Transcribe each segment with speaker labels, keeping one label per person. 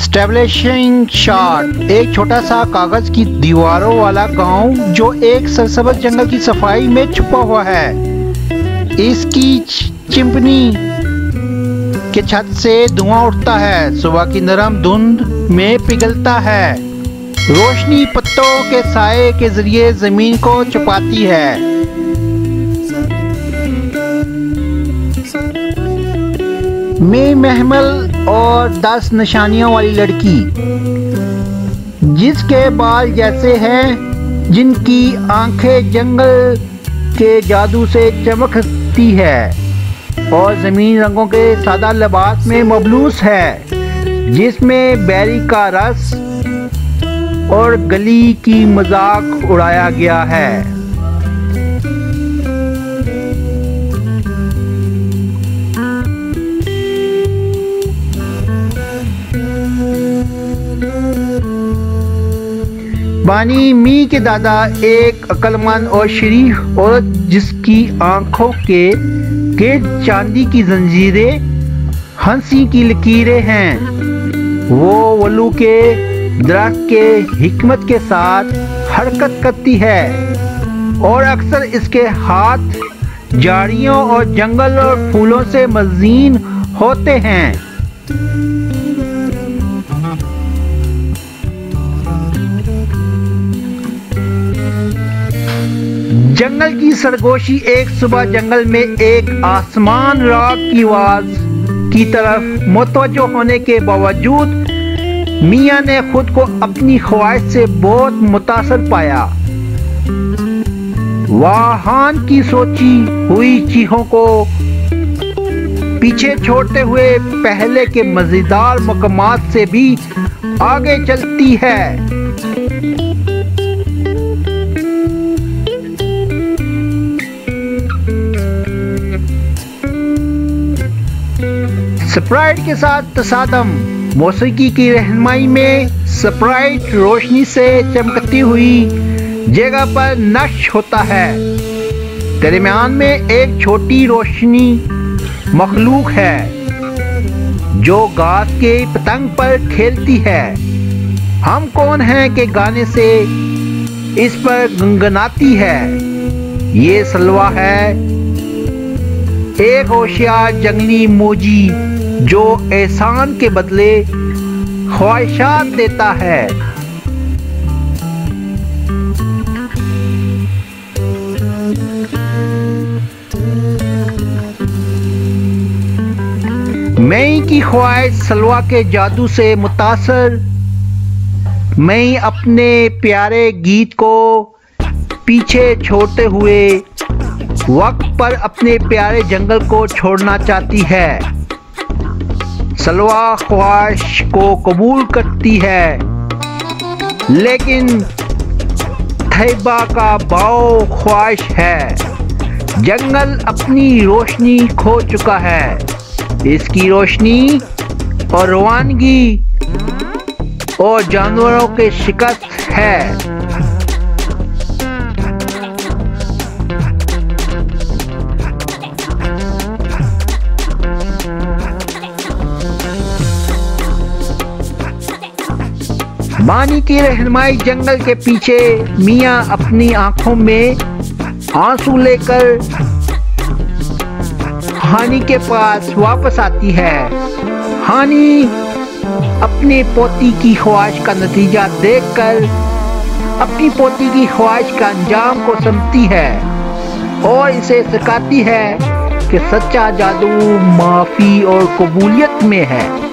Speaker 1: Establishing shot. एक छोटा सा कागज की दीवारों वाला गांव जो एक सरसब्ज जंगल की सफाई में छुपा हुआ है। इसकी चिमनी के छत से धुआं उठता है, सुबह की नरम धुंध में पिघलता है। रोशनी पत्तों के साए के जरिए जमीन को छुपाती है। मैं महमल और 10 निशानियों वाली लड़की, जिसके बाल जैसे हैं, जिनकी आंखें जंगल के जादू से चमकती है और ज़मीन रंगों के सादा लिबास में मबलूस है, जिसमें बेरी का रस और गली की मजाक उड़ाया गया है। बानी मी के दादा एक अक्लमंद और शरीफ औरत, जिसकी आंखों के गिर्द चांदी की जंजीरें, हंसी की लकीरें हैं। वो वलू के दरख्त के हिकमत के साथ हरकत करती है और अक्सर इसके हाथ झाड़ियों और जंगल और फूलों से मज़ीन होते हैं। जंगल की सरगोशी। एक सुबह जंगल में एक आसमान राग की आवाज की तरफ मुतवज्जो होने के बावजूद मियाँ ने खुद को अपनी ख्वाहिश से बहुत मुतासर पाया। वाहन की सोची हुई चीखों को पीछे छोड़ते हुए पहले के मजेदार मकामात से भी आगे चलती है। स्प्राइट के साथ तसादम। मौसीकी की रहनुमाई में स्प्राइट रोशनी से चमकती हुई जगह पर नक्श होता है। दरमियान में एक छोटी रोशनी मखलूक है जो घास के पतंग पर खेलती है। हम कौन हैं कि गाने से इस पर गुनगुनाती है। ये सलवा है, एक होशियार जंगली मोजी जो एहसान के बदले ख्वाहिशात देता है। मैं की ख्वाहिश सलवा के जादू से मुतासर, मैं अपने प्यारे गीत को पीछे छोड़ते हुए वक्त पर अपने प्यारे जंगल को छोड़ना चाहती है। सलवा ख्वाहिश को कबूल करती है, लेकिन तैयबा का भाव ख्वाहिश है। जंगल अपनी रोशनी खो चुका है। इसकी रोशनी और रवानगी और जानवरों के शिकस्त है। बानी की रहनुमाई जंगल के पीछे मियाँ अपनी आंखों में आंसू लेकर हानी के पास वापस आती है। हानी अपनी पोती की ख्वाहिश का नतीजा देखकर अपनी पोती की ख्वाहिश का अंजाम को समझती है और इसे सिखाती है कि सच्चा जादू माफी और कबूलियत में है।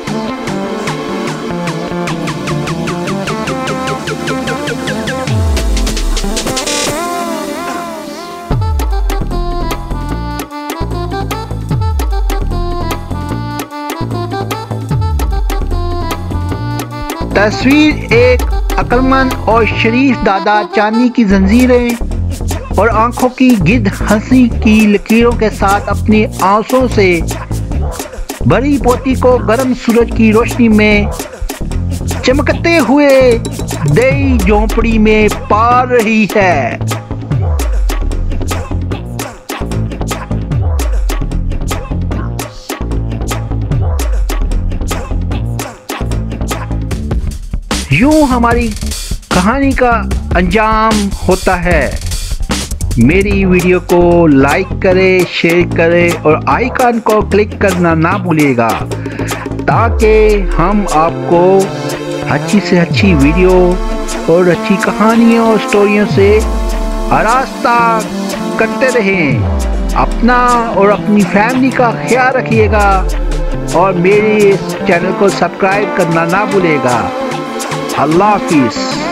Speaker 1: तस्वीर एक अक्लमंद और शरीफ दादा चांदी की जंजीरें और आंखों की गिद्ध हंसी की लकीरों के साथ अपनी आंसुओं से भरी पोती को गर्म सूरज की रोशनी में चमकते हुए दई झोंपड़ी में पार रही है। यूं हमारी कहानी का अंजाम होता है। मेरी वीडियो को लाइक करें, शेयर करें और आइकन को क्लिक करना ना भूलिएगा, ताकि हम आपको अच्छी से अच्छी वीडियो और अच्छी कहानियों और स्टोरियों से आरास्ता करते रहें। अपना और अपनी फैमिली का ख्याल रखिएगा और मेरे इस चैनल को सब्सक्राइब करना ना भूलिएगा। अल्लाह हाफिज़।